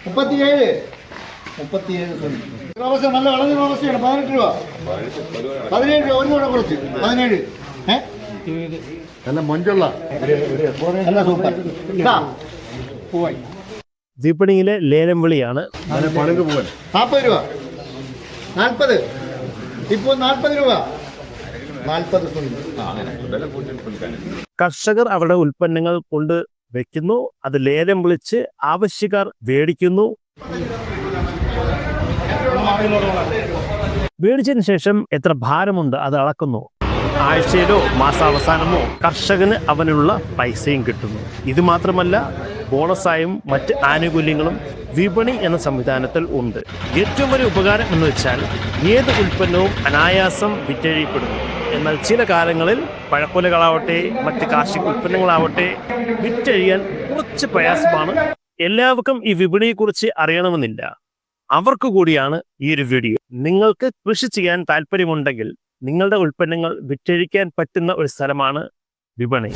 37 നല്ല വളഞ്ഞ റോബസ്റ്റയാണ് 18 രൂപ 17 രൂപ ഒരു കൂടെ കുറച്ച് 17 നല്ല മൊഞ്ചുള്ള നല്ല സൂപ്പർ പൂവായി. വിപണിയിലെ ലേലം വിളിയാണ്. 40 രൂപ 40 ഇപ്പോൾ 40 രൂപ 40. കർഷകർ അവരുടെ ഉൽപ്പന്നങ്ങൾ കൊണ്ട് വെക്കുന്നു, അത് ലേലം വിളിച്ച് ആവശ്യക്കാർ മേടിക്കുന്നു. മേടിച്ചതിന് ശേഷം എത്ര ഭാരമുണ്ട് അത് അളക്കുന്നു. ആഴ്ചയിലോ മാസാവസാനമോ കർഷകന് അവനുള്ള പൈസയും കിട്ടുന്നു. ഇത് മാത്രമല്ല, ബോണസായും മറ്റ് ആനുകൂല്യങ്ങളും വിപണി എന്ന സംവിധാനത്തിൽ ഉണ്ട്. ഏറ്റവും വലിയ ഉപകാരം എന്ന് വെച്ചാൽ ഏത് ഉൽപ്പന്നവും അനായാസം വിറ്റഴിക്കപ്പെടുന്നു. എന്നാൽ ചില കാലങ്ങളിൽ പഴക്കൊലകളാവട്ടെ മറ്റ് കാർഷിക ഉൽപ്പന്നങ്ങളാവട്ടെ വിറ്റഴിയാൻ കുറച്ച് പ്രയാസമാണ്. എല്ലാവർക്കും ഈ വിപണിയെക്കുറിച്ച് അറിയണമെന്നില്ല. അവർക്ക് കൂടിയാണ് ഈ ഒരു വീഡിയോ. നിങ്ങൾക്ക് കൃഷി ചെയ്യാൻ താല്പര്യമുണ്ടെങ്കിൽ നിങ്ങളുടെ ഉൽപ്പന്നങ്ങൾ വിറ്റഴിക്കാൻ പറ്റുന്ന ഒരു സ്ഥലമാണ് വിപണി.